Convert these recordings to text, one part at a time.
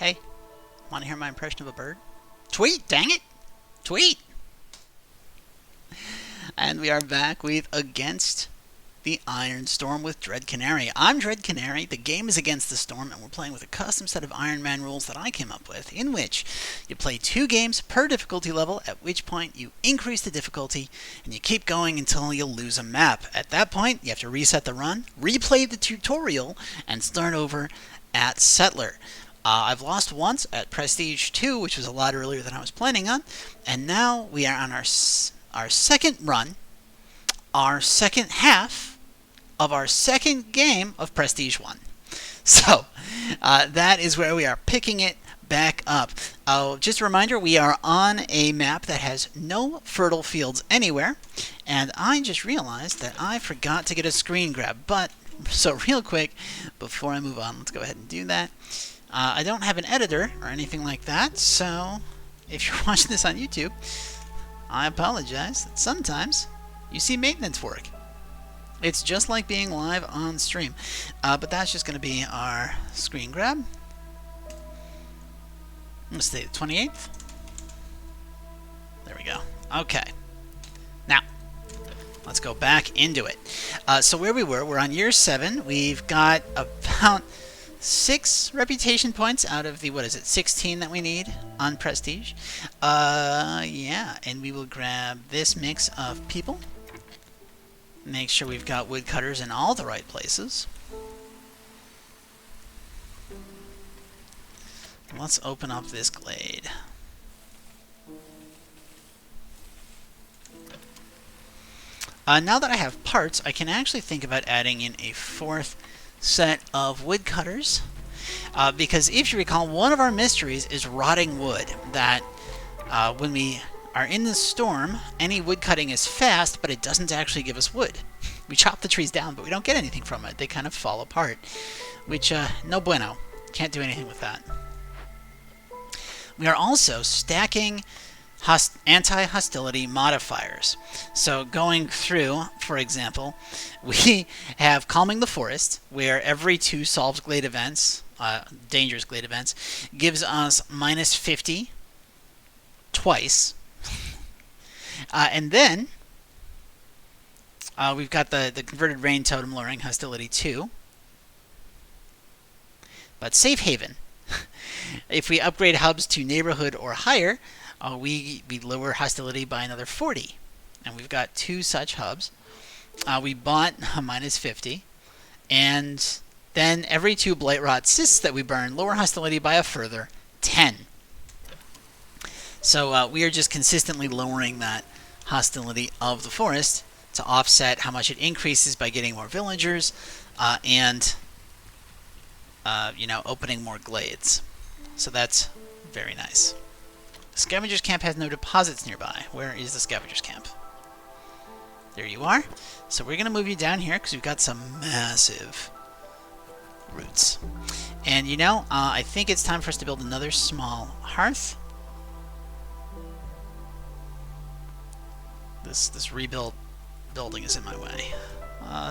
Hey, want to hear my impression of a bird? Tweet, dang it! Tweet! And we are back with Against the Iron Storm with Dread Canary. I'm Dread Canary, the game is Against the Storm, and we're playing with a custom set of Iron Man rules that I came up with, in which you play 2 games per difficulty level, at which point you increase the difficulty, and you keep going until you lose a map. At that point, you have to reset the run, replay the tutorial, and start over at Settler. I've lost once at Prestige 2, which was a lot earlier than I was planning on, and now we are on our second run, our second half of our second game of Prestige 1. So, that is where we are picking it back up. Just a reminder, we are on a map that has no fertile fields anywhere, and I just realized that I forgot to get a screen grab. So real quick, before I move on, let's go ahead and do that. I don't have an editor or anything like that, so if you're watching this on YouTube, I apologize that sometimes you see maintenance work. It's just like being live on stream. But that's just going to be our screen grab. Let's say the 28th. There we go. Okay. Now, let's go back into it. So where we were, we're on year 7. We've got about 6 reputation points out of the, 16 that we need on Prestige. Yeah, and we will grab this mix of people. Make sure we've got woodcutters in all the right places. Let's open up this glade. Now that I have parts, I can actually think about adding in a 4th set of woodcutters. Because if you recall, one of our mysteries is rotting wood. That when we are in the storm, any wood cutting is fast, but it doesn't actually give us wood. We chop the trees down, but we don't get anything from it. They kind of fall apart, which, no bueno. Can't do anything with that. We are also stacking anti-hostility modifiers. So going through, for example, we have Calming the Forest, where every 2 solves glade events, dangerous glade events, gives us minus 50 twice. And then we've got the converted rain totem lowering hostility 2. But Safe Haven, if we upgrade hubs to neighborhood or higher, we lower hostility by another 40. And we've got 2 such hubs. We bought minus 50. And then every 2 blight rot cysts that we burn lower hostility by a further 10. So we are just consistently lowering that hostility of the forest to offset how much it increases by getting more villagers and opening more glades. So that's very nice. The Scavengers Camp has no deposits nearby. Where is the Scavengers Camp? There you are. So we're going to move you down here because we've got some massive roots. And I think it's time for us to build another small hearth. This rebuilt building is in my way,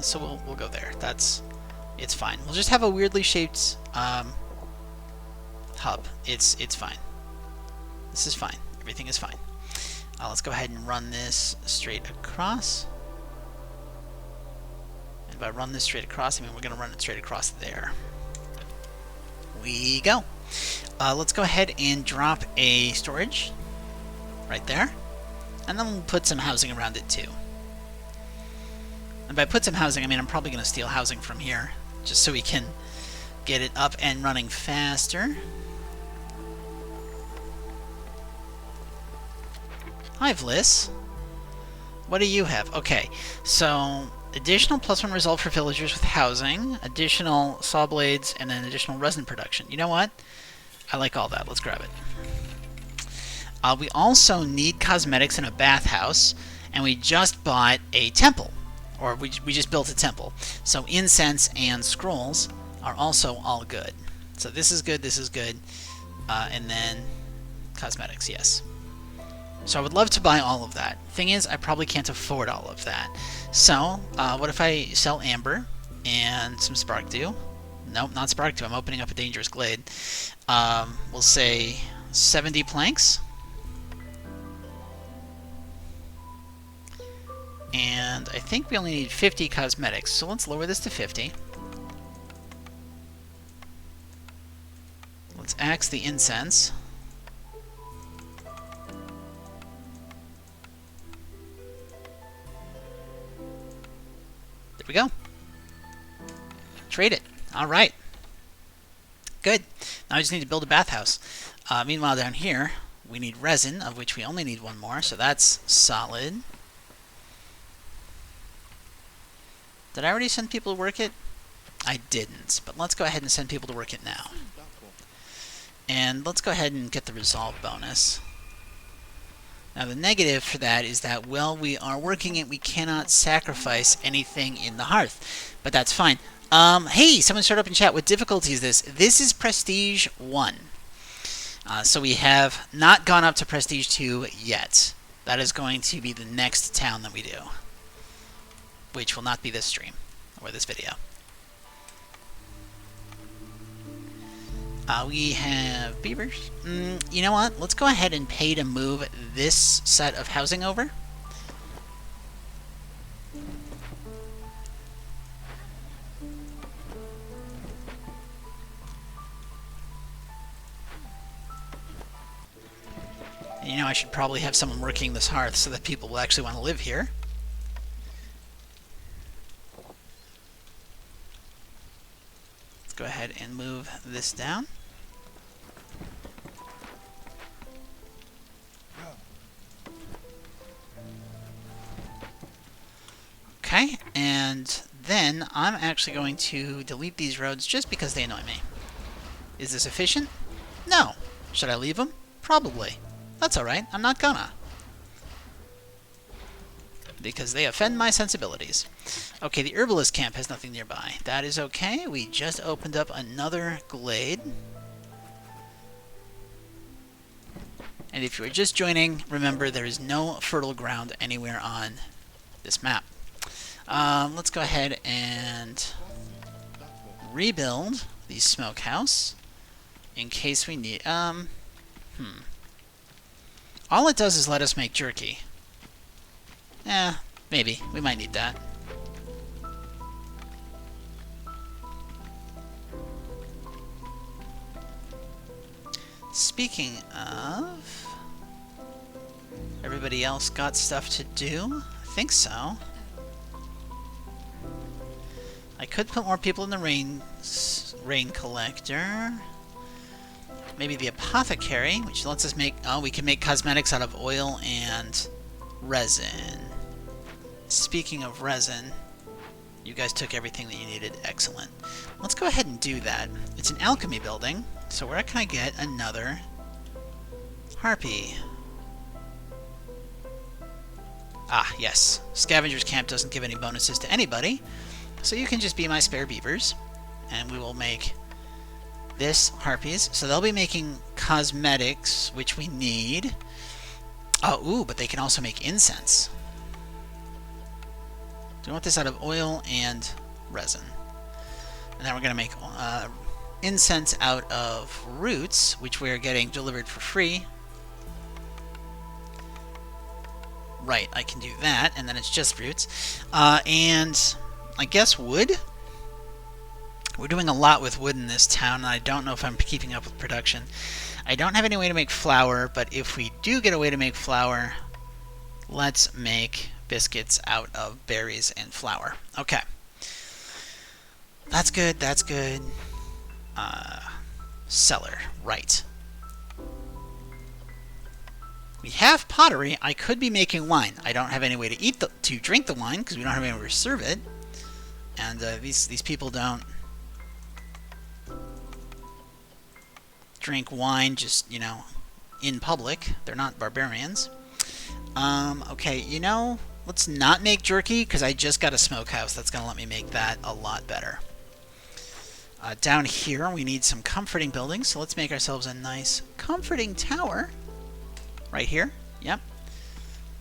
so we'll go there. It's fine. We'll just have a weirdly shaped hub. It's fine. This is fine. Everything is fine. Let's go ahead and run this straight across. And by run this straight across, I mean we're going to run it straight across there. We go. Let's go ahead and drop a storage right there. And then we'll put some housing around it too. And by put some housing, I mean I'm probably going to steal housing from here, just so we can get it up and running faster. Hi, Vliss. What do you have? Okay, so additional +1 result for villagers with housing, additional saw blades, and then additional resin production. You know what? I like all that. Let's grab it. We also need cosmetics in a bathhouse, and we just bought a temple, or we just built a temple. So incense and scrolls are also all good. So this is good, and then cosmetics, yes. So I would love to buy all of that. Thing is, I probably can't afford all of that. So what if I sell amber and some spark dew? Nope, not spark 2. I'm opening up a dangerous glade. We'll say 70 planks. And I think we only need 50 cosmetics, so let's lower this to 50. Let's axe the incense. There we go. Trade it. All right. Good. Now I just need to build a bathhouse. Meanwhile, down here, we need resin, of which we only need one more, so that's solid. Did I already send people to work it? I didn't, but let's go ahead and send people to work it now. And let's go ahead and get the resolve bonus. Now the negative for that is that while we are working it, we cannot sacrifice anything in the hearth. But that's fine. Hey, someone showed up in chat. What difficulty is this? This is Prestige 1. So we have not gone up to Prestige 2 yet. That is going to be the next town that we do. Which will not be this stream, or this video. We have beavers. You know what? Let's go ahead and pay to move this set of housing over. And you know, I should probably have someone working this hearth so that people will actually want to live here. Let's go ahead and move this down. Okay, and then I'm actually going to delete these roads just because they annoy me. Is this efficient? No. Should I leave them? Probably. That's alright, I'm not gonna. Because they offend my sensibilities. Okay, the herbalist camp has nothing nearby. That is okay. We just opened up another glade. And if you are just joining, remember there is no fertile ground anywhere on this map. Let's go ahead and rebuild the smokehouse in case we need... All it does is let us make jerky. Maybe. We might need that. Speaking of... Everybody else got stuff to do? I think so. I could put more people in the rain collector. Maybe the apothecary, which lets us make... Oh, we can make cosmetics out of oil and resin. Speaking of resin, you guys took everything that you needed. Excellent. Let's go ahead and do that. It's an alchemy building, so where can I get another harpy? Ah, yes. Scavenger's Camp doesn't give any bonuses to anybody, so you can just be my spare beavers, and we will make this harpies. So they'll be making cosmetics, which we need. Oh, ooh, but they can also make incense. Do we want this out of oil and resin? And then we're going to make incense out of roots, which we are getting delivered for free. Right, I can do that, and then it's just roots. And I guess wood? We're doing a lot with wood in this town, and I don't know if I'm keeping up with production. I don't have any way to make flour, but if we do get a way to make flour, let's make biscuits out of berries and flour. Okay. That's good, that's good. Cellar, right. We have pottery. I could be making wine. I don't have any way to drink the wine because we don't have anywhere to serve it. And these people don't drink wine just, you know, in public. They're not barbarians. Okay, you know, let's not make jerky because I just got a smokehouse. That's going to let me make that a lot better. Down here, we need some comforting buildings, so let's make ourselves a nice comforting tower. Right here, yep.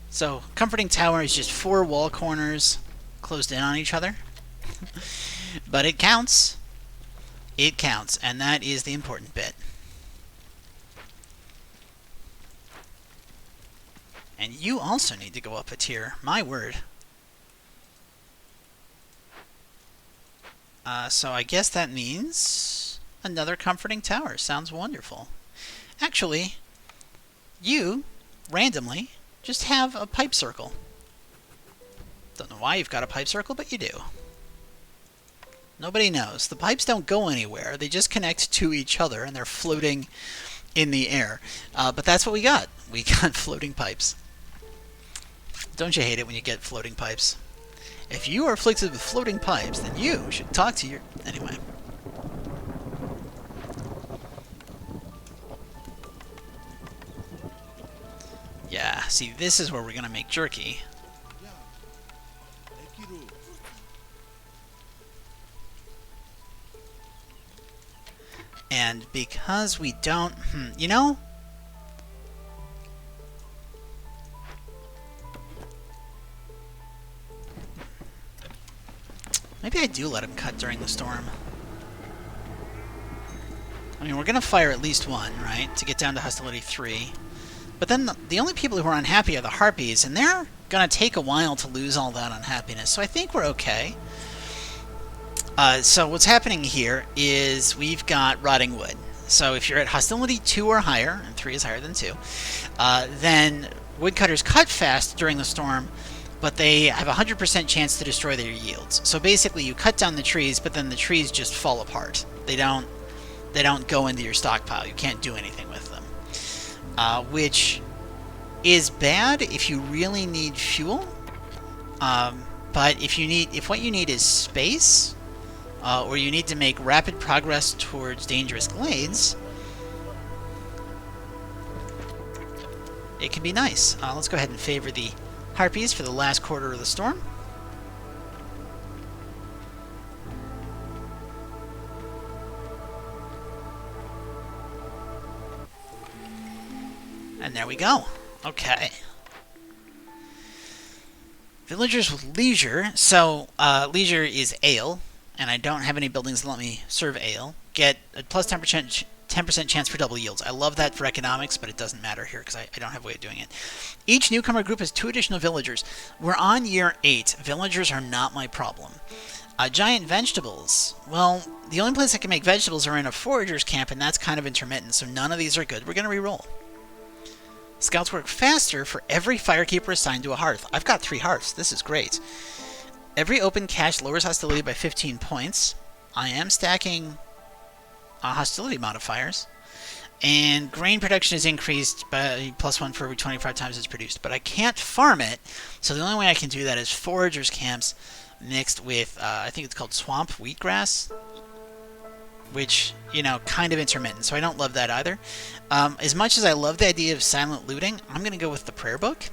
So, comforting tower is just 4 wall corners closed in on each other. But it counts. It counts, and that is the important bit. And you also need to go up a tier. My word. So I guess that means another comforting tower. Sounds wonderful. Actually, you, randomly, just have a pipe circle. Don't know why you've got a pipe circle, but you do. Nobody knows. The pipes don't go anywhere. They just connect to each other, and they're floating in the air. But that's what we got. We got floating pipes. Don't you hate it when you get floating pipes? If you are afflicted with floating pipes, then you should talk to your... Anyway. Yeah, see, this is where we're going to make jerky. And because we don't... you know... Maybe I do let him cut during the storm. I mean, we're going to fire at least one, right? To get down to hostility 3. But then the only people who are unhappy are the harpies, and they're going to take a while to lose all that unhappiness. So I think we're okay. So what's happening here is we've got rotting wood. So if you're at hostility 2 or higher, and 3 is higher than 2, then woodcutters cut fast during the storm, but they have a 100% chance to destroy their yields. So basically you cut down the trees, but then the trees just fall apart. They don't go into your stockpile. You can't do anything with them. Which is bad if you really need fuel. But if what you need is space, or you need to make rapid progress towards dangerous glades, it can be nice. Let's go ahead and favor the harpies for the last quarter of the storm. And there we go. Okay. Villagers with leisure. So, leisure is ale, and I don't have any buildings that let me serve ale. Get a plus 10% chance for double yields. I love that for economics, but it doesn't matter here because I don't have a way of doing it. Each newcomer group has 2 additional villagers. We're on year 8. Villagers are not my problem. Giant vegetables. Well, the only place I can make vegetables are in a forager's camp, and that's kind of intermittent, so none of these are good. We're going to re-roll. Scouts work faster for every firekeeper assigned to a hearth. I've got 3 hearths. This is great. Every open cache lowers hostility by 15 points. I am stacking hostility modifiers. And grain production is increased by +1 for every 25 times it's produced. But I can't farm it, so the only way I can do that is foragers' camps mixed with, I think it's called swamp wheatgrass, which, you know, kind of intermittent, so I don't love that either. As much as I love the idea of silent looting, I'm going to go with the prayer book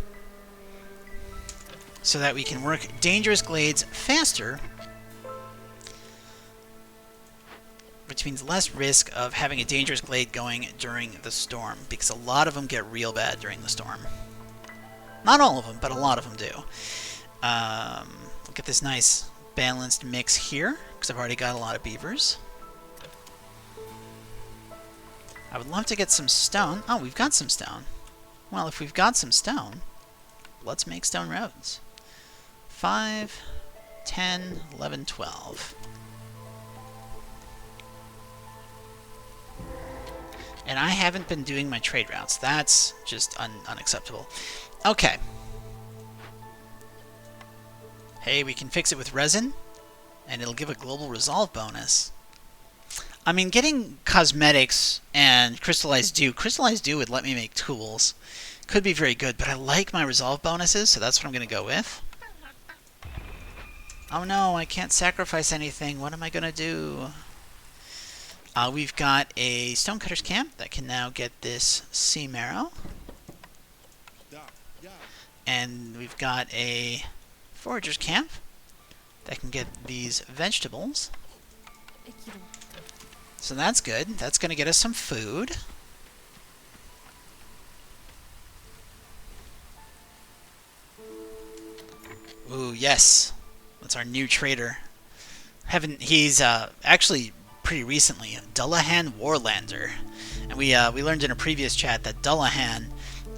so that we can work dangerous glades faster, which means less risk of having a dangerous glade going during the storm, because a lot of them get real bad during the storm. Not all of them, but a lot of them do. Look at this nice balanced mix here, because I've already got a lot of beavers. I would love to get some stone. Oh, we've got some stone. Well, if we've got some stone, let's make stone roads. 5, 10, 11, 12. And I haven't been doing my trade routes. That's just unacceptable. Okay. Hey, we can fix it with resin, and it'll give a global resolve bonus. I mean, getting cosmetics and crystallized dew. Crystallized dew would let me make tools. Could be very good, but I like my resolve bonuses, so that's what I'm going to go with. Oh no, I can't sacrifice anything. What am I going to do? We've got a stonecutter's camp that can now get this sea marrow. And we've got a forager's camp that can get these vegetables. So that's good. That's going to get us some food. Ooh, yes. That's our new trader. He's actually pretty recently, Dullahan Warlander. And we learned in a previous chat that Dullahan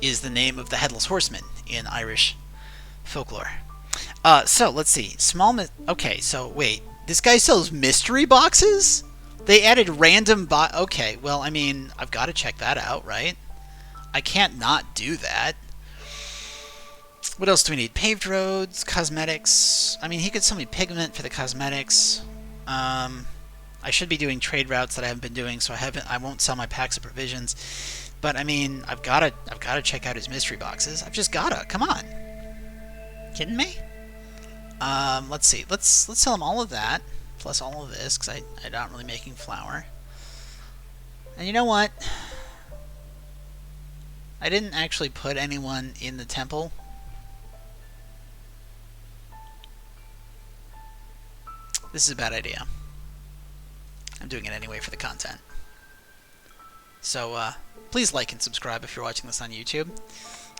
is the name of the Headless Horseman in Irish folklore. So, let's see. Okay, so, wait. This guy sells mystery boxes? They added random okay, well, I mean, I've got to check that out, right? I can't not do that. What else do we need? Paved roads, cosmetics. I mean, he could sell me pigment for the cosmetics. I should be doing trade routes that I haven't been doing, so I won't sell my packs of provisions. But I mean, I've gotta check out his mystery boxes. I've just gotta. Come on. Kidding me? Let's see. Let's sell him all of that plus all of this because I'm not really making flour. And you know what? I didn't actually put anyone in the temple. This is a bad idea. I'm doing it anyway for the content. So, please like and subscribe if you're watching this on YouTube.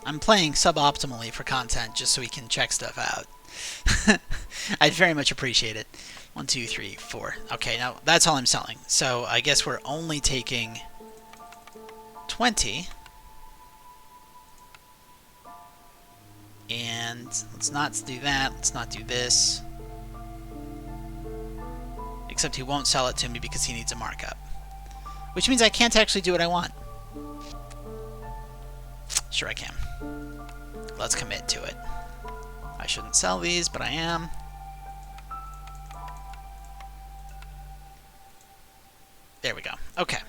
I'm playing suboptimally for content just so we can check stuff out. I'd very much appreciate it. 1, 2, 3, 4. Okay, now that's all I'm selling. So, I guess we're only taking 20. And let's not do that. Let's not do this. Except he won't sell it to me because he needs a markup. Which means I can't actually do what I want. Sure I can. Let's commit to it. I shouldn't sell these, but I am. There we go. Okay.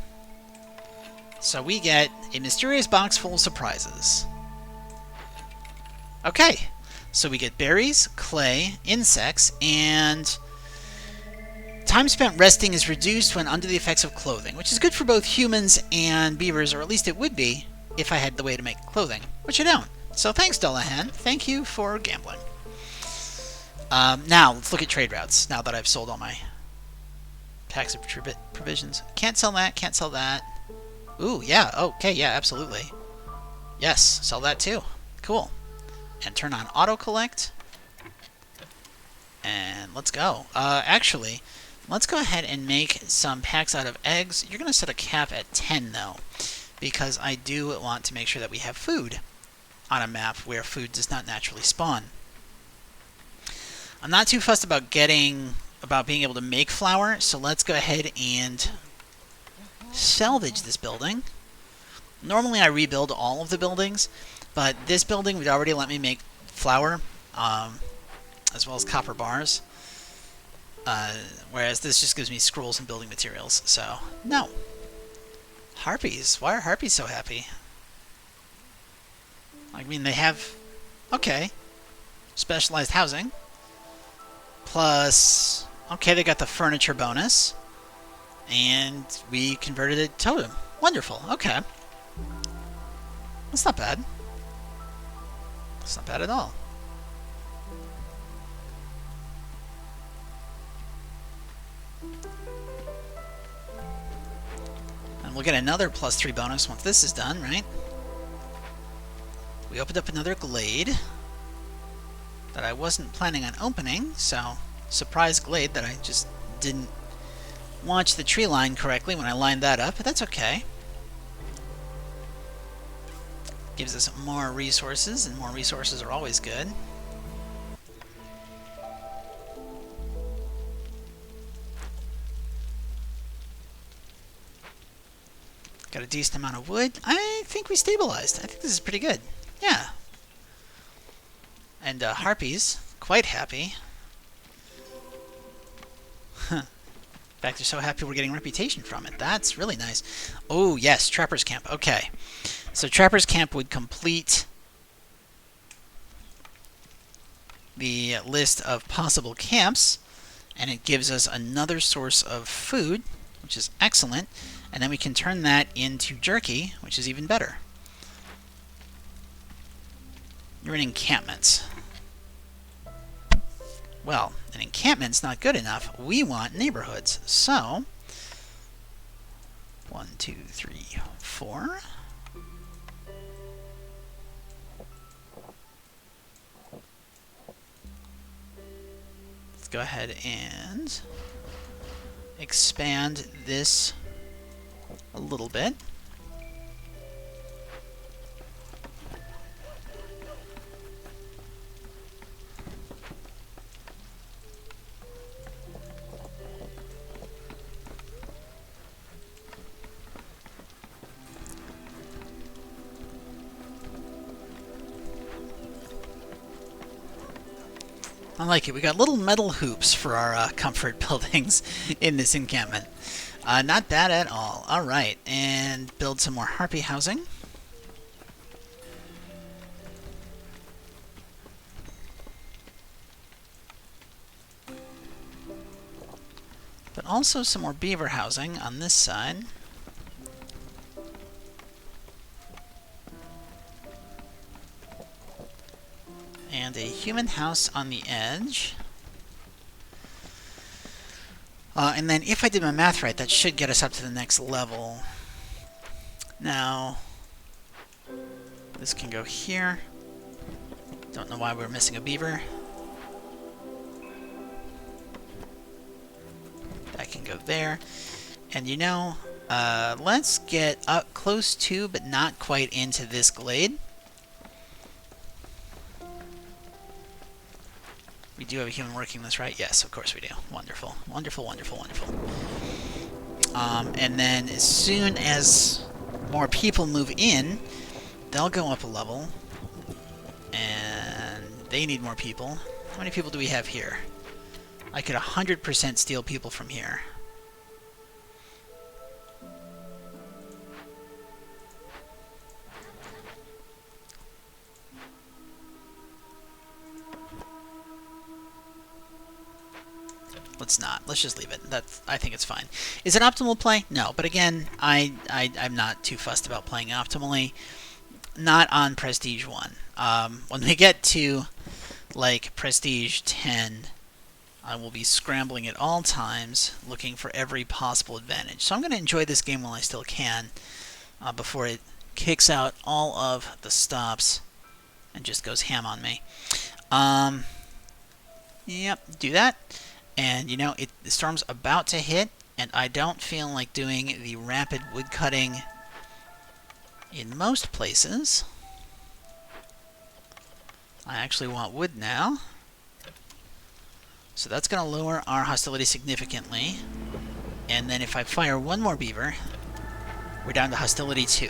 So we get a mysterious box full of surprises. Okay. So we get berries, clay, insects, and time spent resting is reduced when under the effects of clothing, which is good for both humans and beavers, or at least it would be if I had the way to make clothing, which I don't. So thanks, Dullahan. Thank you for gambling. Now, let's look at trade routes, now that I've sold all my packs of provisions. Can't sell that, can't sell that. Ooh, yeah, okay, yeah, absolutely. Yes, sell that too. Cool. And turn on auto-collect. And let's go. Actually, let's go ahead and make some packs out of eggs. You're going to set a cap at 10, though, because I do want to make sure that we have food on a map where food does not naturally spawn. I'm not too fussed about being able to make flour, so let's go ahead and salvage this building. Normally I rebuild all of the buildings, but this building would already let me make flour, as well as copper bars. Whereas this just gives me scrolls and building materials, so no. Harpies. Why are harpies so happy? I mean, they have, okay, specialized housing. Plus, okay, they got the furniture bonus. And we converted it to totem. Wonderful, okay. That's not bad. That's not bad at all. And we'll get another +3 bonus once this is done, right? We opened up another glade that I wasn't planning on opening, so surprise glade that I just didn't watch the tree line correctly when I lined that up, but that's okay. Gives us more resources, and more resources are always good. Got a decent amount of wood. I think we stabilized. I think this is pretty good. Yeah. And harpies, quite happy. In fact, they're so happy we're getting reputation from it. That's really nice. Oh, yes, Trapper's Camp. Okay. So Trapper's Camp would complete the list of possible camps, and it gives us another source of food, which is excellent, and then we can turn that into jerky, which is even better. You're in encampments. Well, an encampment's not good enough. We want neighborhoods. So, 1, 2, 3, 4. Let's go ahead and expand this a little bit. I like it. We got little metal hoops for our comfort buildings in this encampment. Not bad at all. All right, and build some more harpy housing. But also some more beaver housing on this side. And a human house on the edge. And then if I did my math right, that should get us up to the next level. Now, this can go here. Don't know why we're missing a beaver. That can go there. And you know, let's get up close to, but not quite into this glade. We do have a human working this, right? Yes, of course we do. Wonderful. Wonderful, wonderful, wonderful. And then as soon as more people move in, they'll go up a level. And they need more people. How many people do we have here? I could 100% steal people from here. Let's not. Let's just leave it. I think it's fine. Is it optimal play? No. But again, I'm not too fussed about playing optimally. Not on Prestige 1. When we get to, like, Prestige 10, I will be scrambling at all times, looking for every possible advantage. So I'm going to enjoy this game while I still can, before it kicks out all of the stops and just goes ham on me. Yep, do that. And, you know, the storm's about to hit, and I don't feel like doing the rapid wood cutting in most places. I actually want wood now. So that's going to lower our hostility significantly. And then if I fire one more beaver, we're down to hostility 2.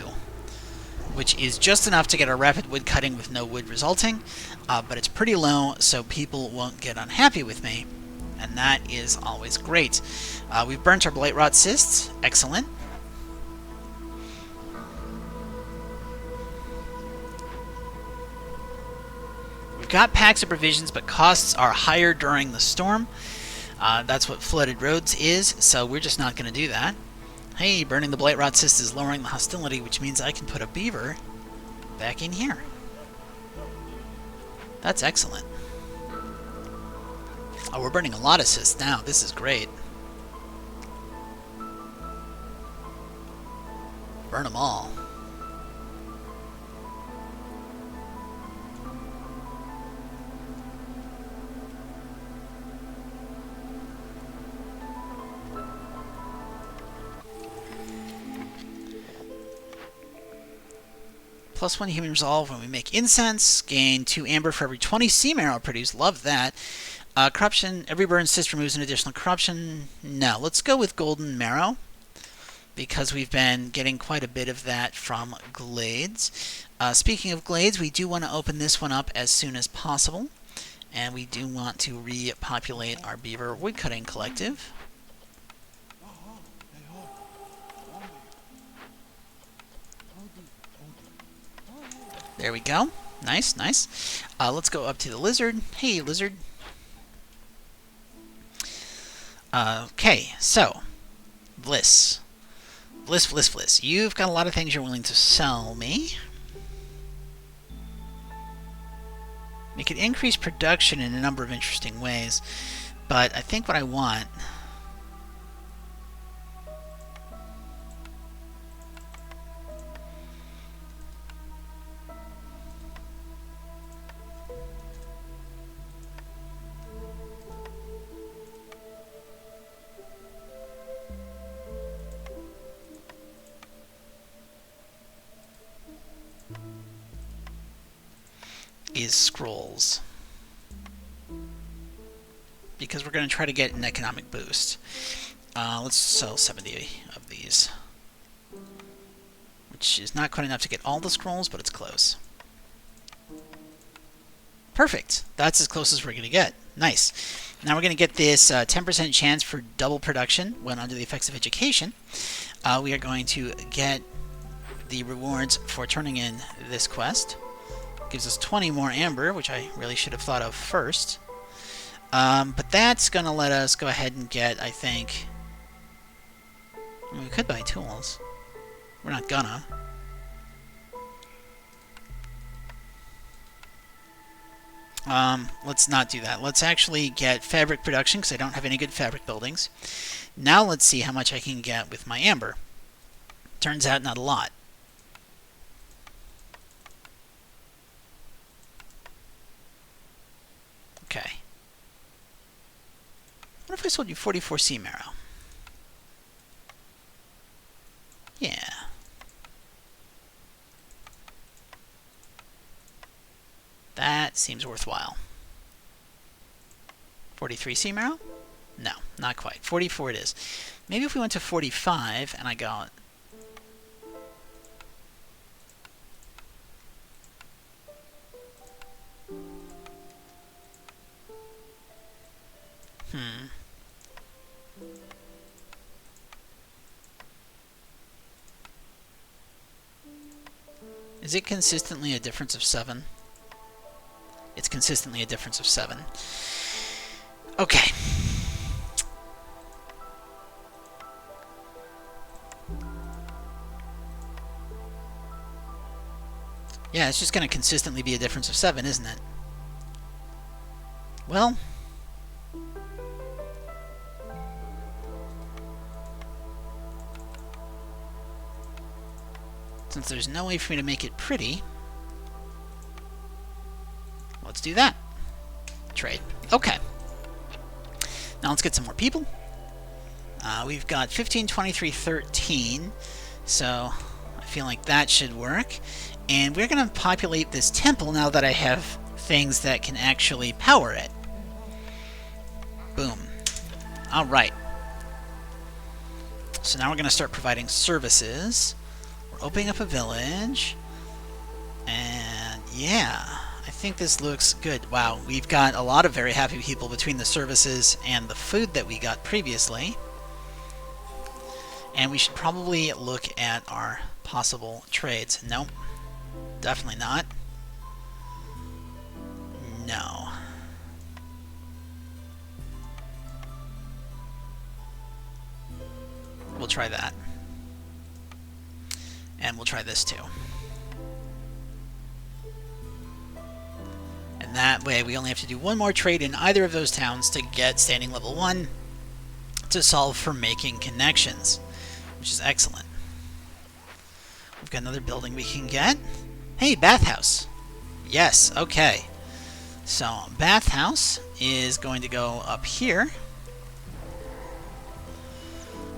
Which is just enough to get a rapid wood cutting with no wood resulting. But it's pretty low, so people won't get unhappy with me. And that is always great. We've burnt our blight rot cysts. Excellent. We've got packs of provisions, but costs are higher during the storm. That's what flooded roads is, so we're just not going to do that. Hey, burning the blight rot cyst is lowering the hostility, which means I can put a beaver back in here. That's excellent. Oh, we're burning a lot of cysts now. This is great. Burn them all. +1 human resolve when we make incense. Gain 2 amber for every 20 sea marrow produced. Love that. Corruption, every burn cyst removes an additional corruption. No, let's go with golden marrow, because we've been getting quite a bit of that from glades. Speaking of glades, we do want to open this one up as soon as possible, and we do want to repopulate our beaver woodcutting collective. There we go. Nice, nice. Let's go up to the lizard. Hey, lizard. Okay, so, Bliss. Bliss, Bliss, Bliss. You've got a lot of things you're willing to sell me. We could increase production in a number of interesting ways, but I think what I want... is scrolls. Because we're going to try to get an economic boost. Let's sell 70 of these. Which is not quite enough to get all the scrolls, but it's close. Perfect. That's as close as we're going to get. Nice. Now we're going to get this 10% chance for double production when under the effects of education. We are going to get the rewards for turning in this quest. Gives us 20 more amber, which I really should have thought of first. But that's going to let us go ahead and get, I think... I mean, we could buy tools. We're not gonna. Let's not do that. Let's actually get fabric production, because I don't have any good fabric buildings. Now let's see how much I can get with my amber. Turns out not a lot. Okay. What if I sold you 44 sea marrow? Yeah. That seems worthwhile. 43 sea marrow? No, not quite. 44 it is. Maybe if we went to 45 and I got... Is it consistently a difference of 7? It's consistently a difference of 7. Okay. Yeah, it's just going to consistently be a difference of 7, isn't it? Well... since there's no way for me to make it pretty, let's do that. Trade. Okay. Now let's get some more people. We've got 15, 23, 13, so I feel like that should work. And we're going to populate this temple now that I have things that can actually power it. Boom. Alright. So now we're going to start providing services. We're opening up a village. And yeah, I think this looks good. Wow, we've got a lot of very happy people between the services and the food that we got previously. And we should probably look at our possible trades. Nope. Definitely not. No. We'll try that. And we'll try this too. And that way we only have to do one more trade in either of those towns to get standing level 1 to solve for making connections, which is excellent. We've got another building we can get. Hey, bathhouse. Yes, okay. So, bathhouse is going to go up here.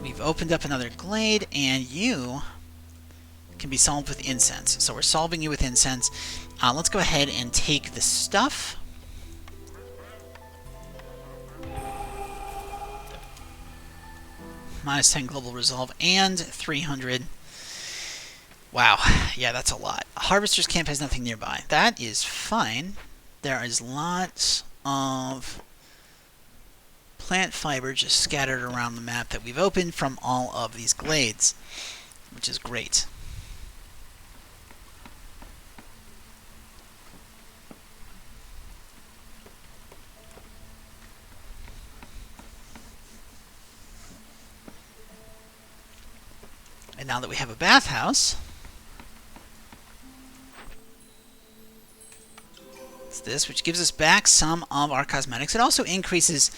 We've opened up another glade, and you can be solved with incense. So we're solving you with incense. Let's go ahead and take the stuff. Minus 10 global resolve and 300. Wow, yeah, that's a lot. Harvester's camp has nothing nearby. That is fine. There is lots of plant fiber just scattered around the map that we've opened from all of these glades, which is great. And now that we have a bathhouse, it's this, which gives us back some of our cosmetics. It also increases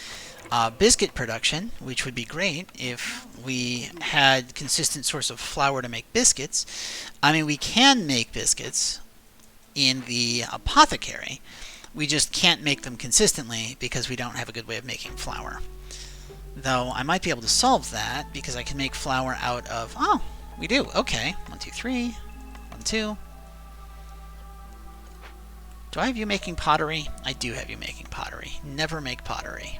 biscuit production, which would be great if we had consistent source of flour to make biscuits. I mean, we can make biscuits in the apothecary. We just can't make them consistently because we don't have a good way of making flour. Though I might be able to solve that because I can make flour out of... Oh, we do. Okay. 1, 2, 3. 1, 2. Do I have you making pottery? I do have you making pottery. Never make pottery.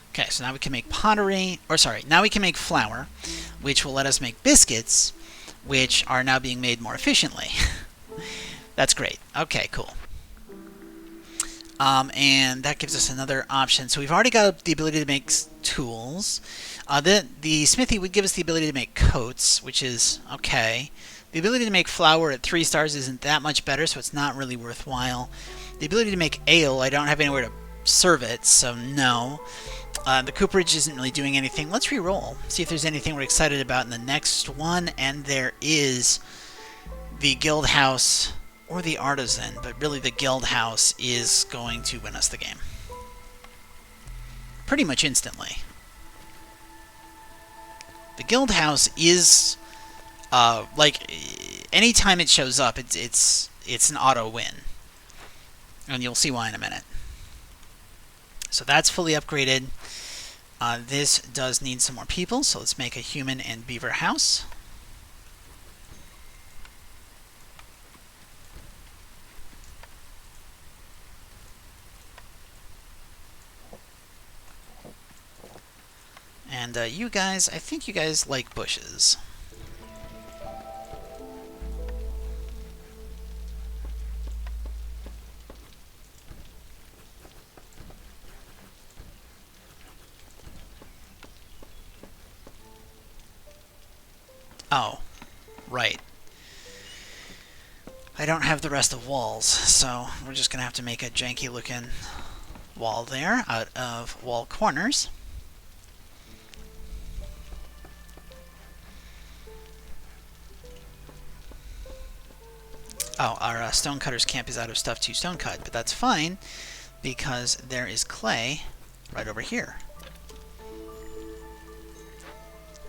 Okay, so now we can make pottery, or sorry, now we can make flour, which will let us make biscuits, which are now being made more efficiently. That's great. Okay, cool. And that gives us another option. So we've already got the ability to make tools. The smithy would give us the ability to make coats, which is okay. The ability to make flour at 3 stars isn't that much better, so it's not really worthwhile. The ability to make ale, I don't have anywhere to serve it, so no. The cooperage isn't really doing anything. Let's re-roll, see if there's anything we're excited about in the next one, and there is the guild house or the artisan, but really the guild house is going to win us the game. Pretty much instantly. The guild house is, like, anytime it shows up, it's an auto win. And you'll see why in a minute. So that's fully upgraded. This does need some more people, so let's make a human and beaver house. And you guys, I think you guys like bushes. Oh, right. I don't have the rest of walls, so we're just going to have to make a janky looking wall there out of wall corners. Oh, our stonecutter's camp is out of stuff to stone cut, but that's fine because there is clay right over here.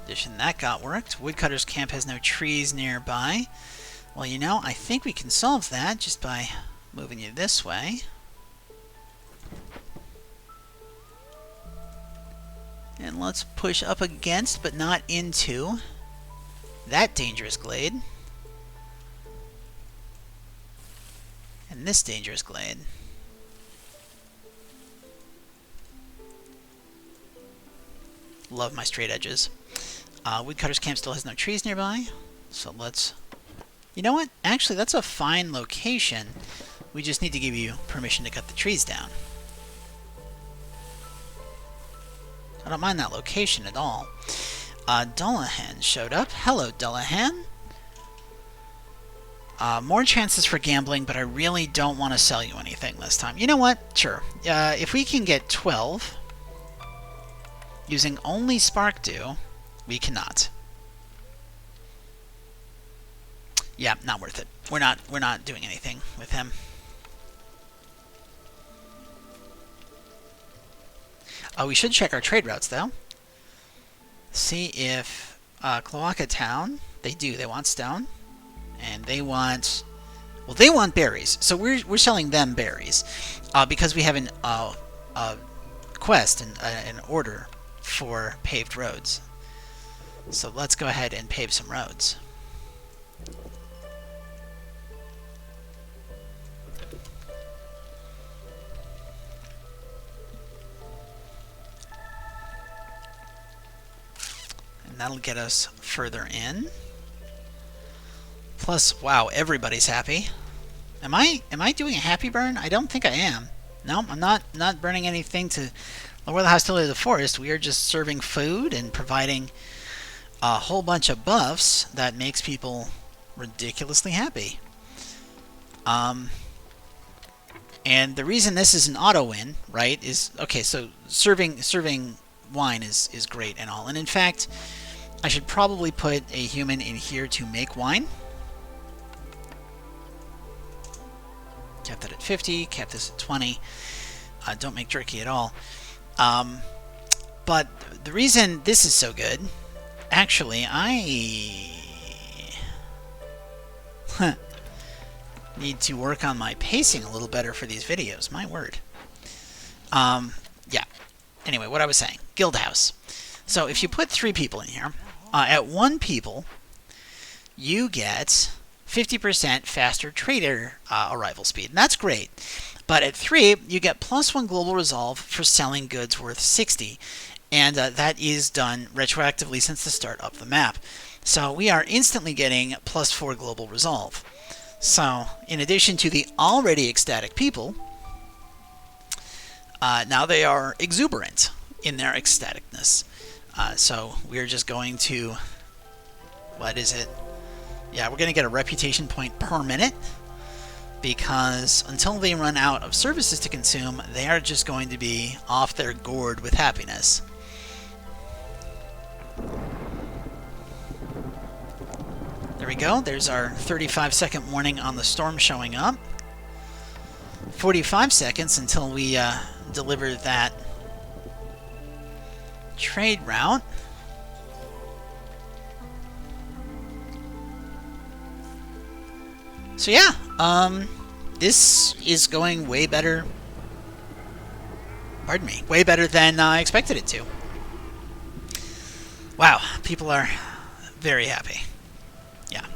Addition, that got worked. Woodcutter's camp has no trees nearby. Well, you know, I think we can solve that just by moving you this way. And let's push up against, but not into, that dangerous glade. And this dangerous glade. Love my straight edges. Woodcutter's camp still has no trees nearby, so let's... You know what? Actually, that's a fine location. We just need to give you permission to cut the trees down. I don't mind that location at all. Dullahan showed up. Hello, Dullahan. More chances for gambling, but I really don't want to sell you anything this time. You know what? Sure. If we can get 12 using only Spark Dew, we cannot. Yeah, not worth it. We're not doing anything with him. We should check our trade routes though. See if Cloaca Town, they do. They want stone. And they want, well, they want berries. So we're selling them berries because we have an quest and an order for paved roads. So let's go ahead and pave some roads. And that'll get us further in. Plus, wow, everybody's happy. Am I doing a happy burn? I don't think I am. No, I'm not burning anything to lower the hostility of the forest. We are just serving food and providing a whole bunch of buffs that makes people ridiculously happy. And the reason this is an auto win, right, is okay. So serving wine is great and all. And in fact, I should probably put a human in here to make wine. Kept that at 50, kept this at 20. Don't make jerky at all. But the reason this is so good, actually, Need to work on my pacing a little better for these videos. My word. Yeah. Anyway, what I was saying. Guild house. So if you put 3 people in here, at 1 people, you get 50% faster trader arrival speed. And that's great. But at 3, you get +1 global resolve for selling goods worth 60. And that is done retroactively since the start of the map. So we are instantly getting +4 global resolve. So in addition to the already ecstatic people, now they are exuberant in their ecstaticness. So we're just going to, what is it? Yeah, we're going to get a reputation point per minute, because until they run out of services to consume, they are just going to be off their gourd with happiness. There we go. There's our 35-second warning on the storm showing up. 45 seconds until we deliver that trade route. So yeah, this is going way better. Pardon me, way better than I expected it to. Wow, people are very happy. Yeah.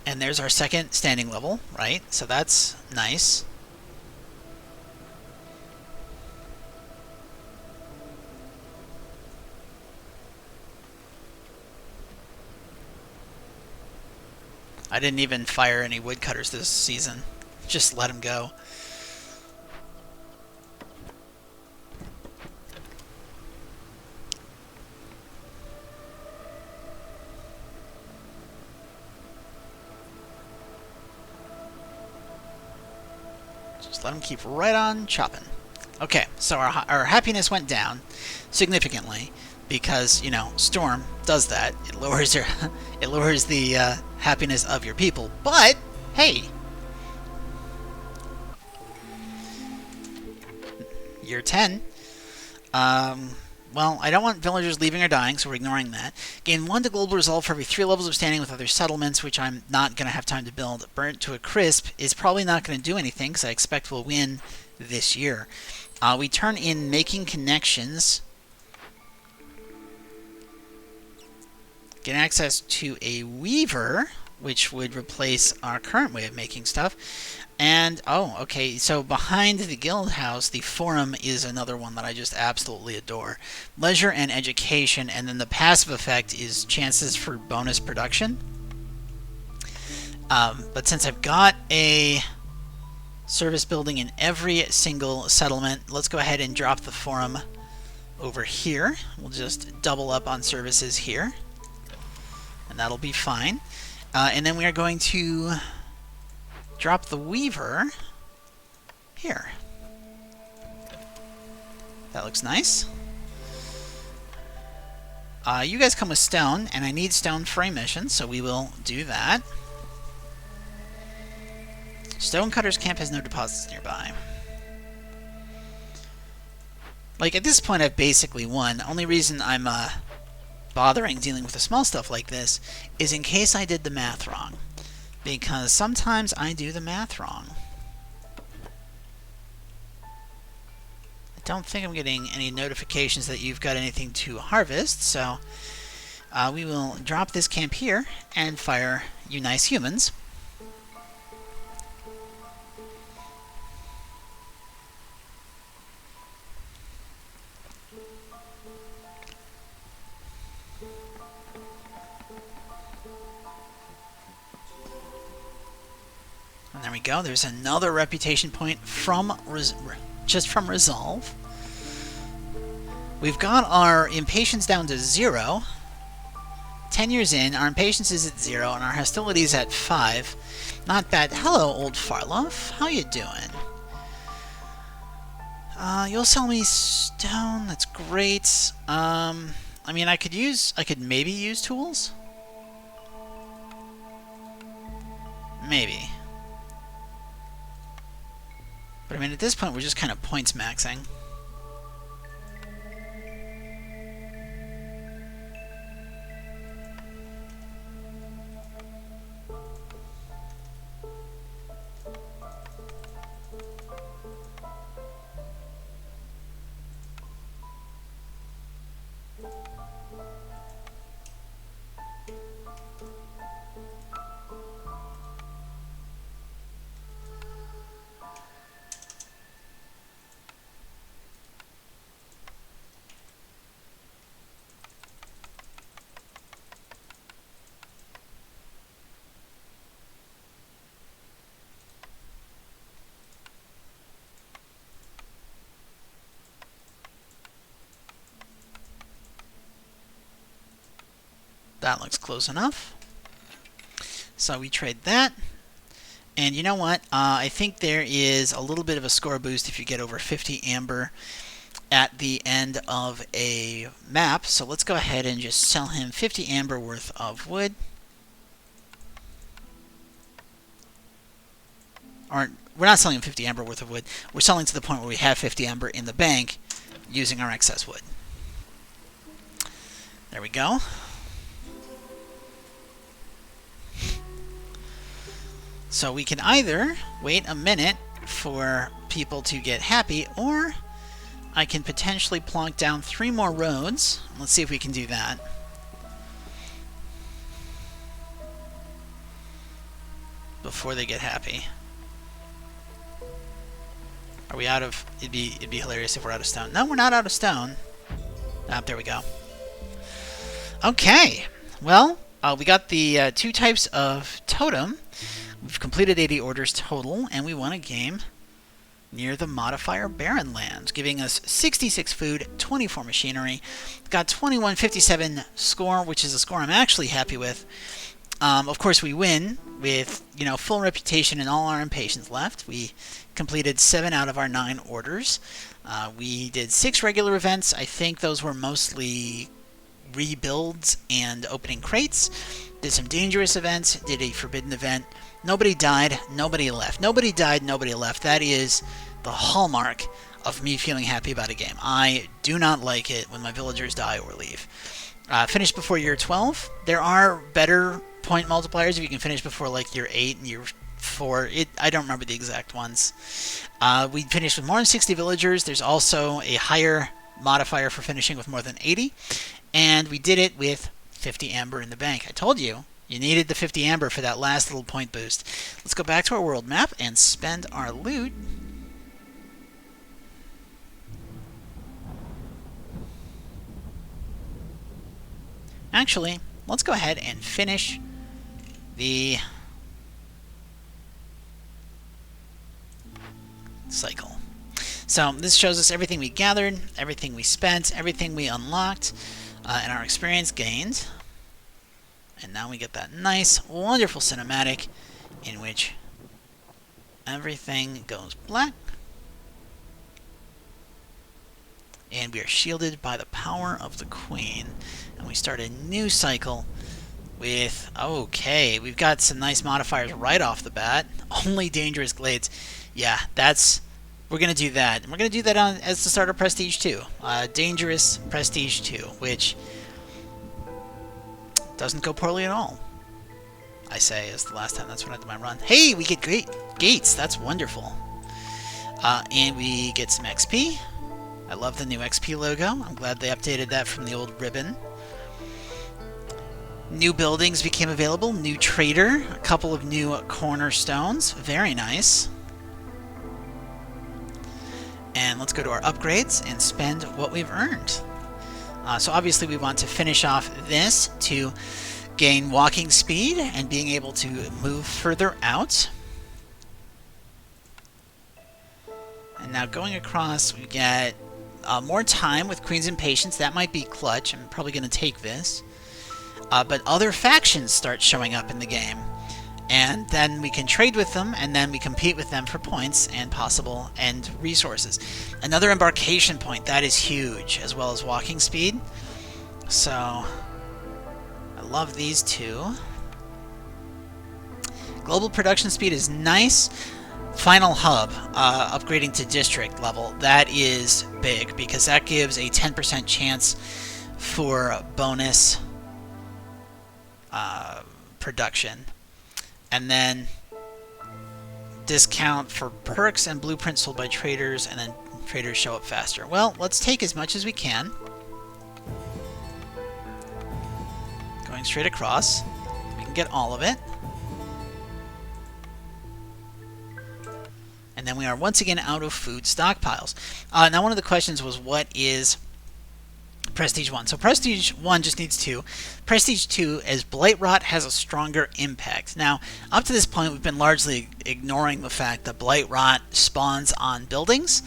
And there's our second standing level, right? So that's nice. I didn't even fire any woodcutters this season. Just let them go. Just let them keep right on chopping. Okay, so our happiness went down significantly because, you know, storm does that. It lowers your it lowers the happiness of your people. But hey, year 10. Well, I don't want villagers leaving or dying, so we're ignoring that. Gain 1 to global resolve for every 3 levels of standing with other settlements, which I'm not going to have time to build. Burnt to a crisp is probably not going to do anything, because I expect we'll win this year. We turn in making connections. Get access to a weaver, which would replace our current way of making stuff. And, oh, okay, so behind the guild house, the forum is another one that I just absolutely adore. Leisure and education, and then the passive effect is chances for bonus production. But since I've got a service building in every single settlement, let's go ahead and drop the forum over here. We'll just double up on services here, and that'll be fine. And then we are going to drop the weaver here. That looks nice. You guys come with stone, and I need stone for a mission, so we will do that. Stonecutter's camp has no deposits nearby. Like, at this point I've basically won. The only reason I'm bothering dealing with the small stuff like this is in case I did the math wrong. Because sometimes I do the math wrong. I don't think I'm getting any notifications that you've got anything to harvest, so we will drop this camp here and fire you nice humans. And there we go. There's another reputation point from just from resolve. We've got our impatience down to 0. 10 years in, our impatience is at 0, and our hostility is at 5. Not bad. Hello, old Farloff. How you doing? You'll sell me stone. That's great. I mean, I could maybe use tools. Maybe. But I mean, at this point, we're just kind of points maxing. That looks close enough. So we trade that. And you know what? I think there is a little bit of a score boost if you get over 50 amber at the end of a map. So let's go ahead and just sell him 50 amber worth of wood. Or we're not selling him 50 amber worth of wood. We're selling to the point where we have 50 amber in the bank using our excess wood. There we go. So we can either wait a minute for people to get happy, or I can potentially plonk down 3 more roads. Let's see if we can do that. Before they get happy. Are we out of... It'd be hilarious if we're out of stone. No, we're not out of stone. Ah, there we go. Okay. Well, we got the 2 types of totem. We've completed 80 orders total, and we won a game near the modifier Barren Lands, giving us 66 food, 24 machinery. Got 2157 score, which is a score I'm actually happy with. Of course, we win with, full reputation and all our impatience left. We completed 7 out of our 9 orders. We did 6 regular events. I think those were mostly rebuilds and opening crates. Did some dangerous events. Did a forbidden event. Nobody died, nobody left. Nobody died, nobody left. That is the hallmark of me feeling happy about a game. I do not like it when my villagers die or leave. Finished before year 12. There are better point multipliers if you can finish before like year 8 and year 4. I don't remember the exact ones. We finished with more than 60 villagers. There's also a higher modifier for finishing with more than 80. And we did it with 50 amber in the bank. I told you. You needed the 50 amber for that last little point boost. Let's go back to our world map and spend our loot. Actually, let's go ahead and finish the cycle. So this shows us everything we gathered, everything we spent, everything we unlocked, and our experience gained. And now we get that nice, wonderful cinematic in which everything goes black. And we are shielded by the power of the Queen. And we start a new cycle with... Okay, we've got some nice modifiers right off the bat. Only dangerous glades. Yeah, that's... We're going to do that. And we're going to do that as the start of Prestige 2. Dangerous Prestige 2, which... doesn't go poorly at all. I say, as the last time that's when I did my run. Hey, we get great gates. That's wonderful. And we get some XP. I love the new XP logo. I'm glad they updated that from the old ribbon. New buildings became available. New trader. A couple of new cornerstones. Very nice. And let's go to our upgrades and spend what we've earned. So obviously we want to finish off this to gain walking speed and being able to move further out. And now going across, we get more time with Queen's Impatience. That might be clutch. I'm probably going to take this. But other factions start showing up in the game. And then we can trade with them, and then we compete with them for points and possible and resources. Another embarkation point, that is huge, as well as walking speed. So, I love these two. Global production speed is nice. Final hub, upgrading to district level, that is big, because that gives a 10% chance for bonus production. And then discount for perks and blueprints sold by traders, and then traders show up faster. Well, let's take as much as we can. Going straight across. We can get all of it. And then we are once again out of food stockpiles. Now one of the questions was, what is Prestige 1? So Prestige 1 just needs 2. Prestige 2, as Blight Rot has a stronger impact. Now, up to this point, we've been largely ignoring the fact that Blight Rot spawns on buildings,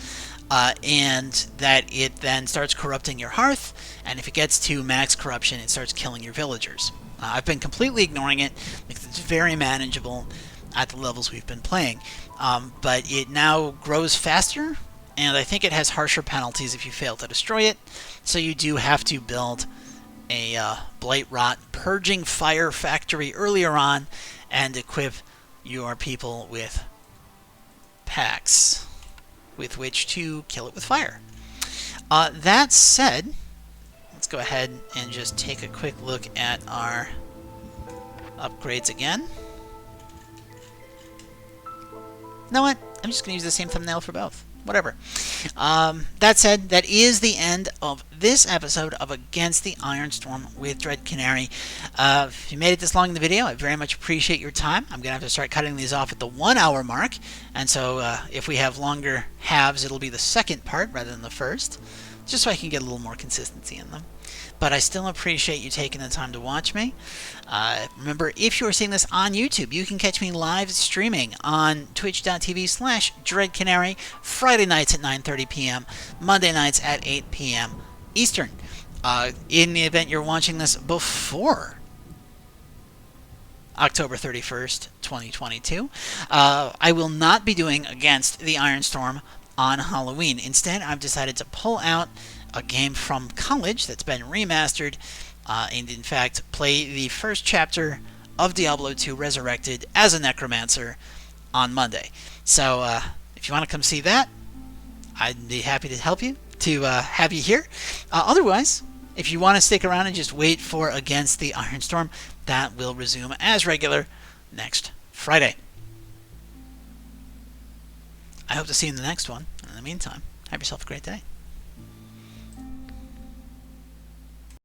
and that it then starts corrupting your hearth, and if it gets to max corruption, it starts killing your villagers. I've been completely ignoring it because it's very manageable at the levels we've been playing. But it now grows faster, and I think it has harsher penalties if you fail to destroy it. So you do have to build a Blight Rot Purging Fire factory earlier on and equip your people with packs with which to kill it with fire. That said, let's go ahead and just take a quick look at our upgrades again. You know what? I'm just going to use the same thumbnail for both. Whatever. That said, that is the end of this episode of Against the Iron Storm with Dread Canary. If you made it this long in the video, I very much appreciate your time. I'm going to have to start cutting these off at the 1 hour mark. And so if we have longer halves, it'll be the second part rather than the first, just so I can get a little more consistency in them. But I still appreciate you taking the time to watch me. Remember, if you're seeing this on YouTube, you can catch me live streaming on twitch.tv/DreadCanary, Friday nights at 9:30 p.m., Monday nights at 8 p.m. Eastern. In the event you're watching this before October 31st, 2022, I will not be doing Against the Iron Storm on Halloween. Instead, I've decided to pull out a game from college that's been remastered, and in fact play the first chapter of Diablo 2 Resurrected as a Necromancer on Monday. So if you want to come see that, I'd be happy to help you, to have you here. Otherwise, if you want to stick around and just wait for Against the Iron Storm, that will resume as regular next Friday. I hope to see you in the next one. In the meantime, have yourself a great day.